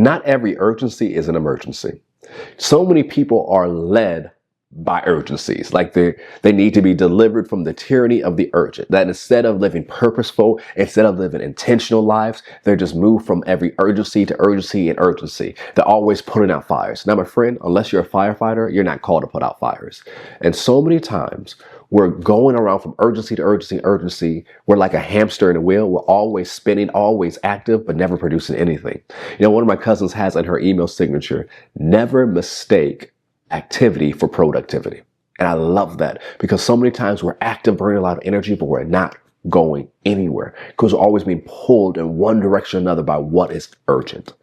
Not every urgency is an emergency. So many people are led by urgencies, like they need to be delivered from the tyranny of the urgent, that instead of living purposeful, instead of living intentional lives, they're just moved from every urgency to urgency and urgency. They're always putting out fires. Now, my friend, unless you're a firefighter, you're not called to put out fires. And so many times we're going around from urgency to urgency to urgency. We're like a hamster in a wheel. We're always spinning, always active, but never producing anything. You know, one of my cousins has in her email signature, never mistake activity for productivity. And I love that because so many times we're active, burning a lot of energy, but we're not going anywhere because we're always being pulled in one direction or another by what is urgent.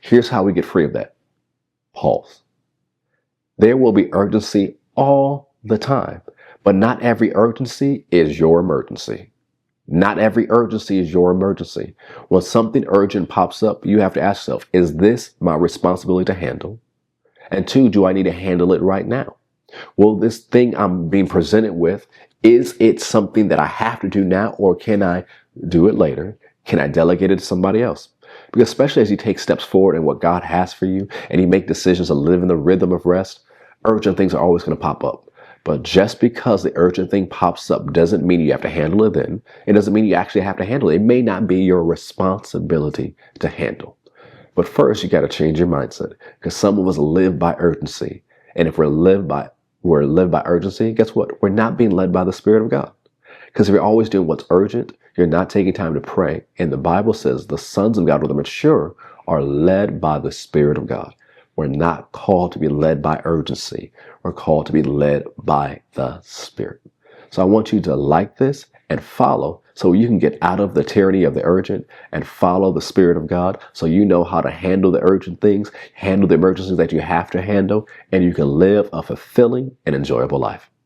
Here's how we get free of that. Pause. There will be urgency all the time, but not every urgency is your emergency. Not every urgency is your emergency. When something urgent pops up, you have to ask yourself, is this my responsibility to handle? And two, do I need to handle it right now? Well, this thing I'm being presented with, is it something that I have to do now, or can I do it later? Can I delegate it to somebody else? Because especially as you take steps forward in what God has for you and you make decisions to live in the rhythm of rest, urgent things are always going to pop up. But just because the urgent thing pops up doesn't mean you have to handle it then. It doesn't mean you actually have to handle it. It may not be your responsibility to handle. But first, you got to change your mindset because some of us live by urgency. And if we're led by urgency, guess what? We're not being led by the Spirit of God. Because if you're always doing what's urgent, you're not taking time to pray. And the Bible says the sons of God, or the mature, are led by the Spirit of God. We're not called to be led by urgency. We're called to be led by the Spirit. So I want you to like this and follow so you can get out of the tyranny of the urgent and follow the Spirit of God so you know how to handle the urgent things, handle the emergencies that you have to handle, and you can live a fulfilling and enjoyable life.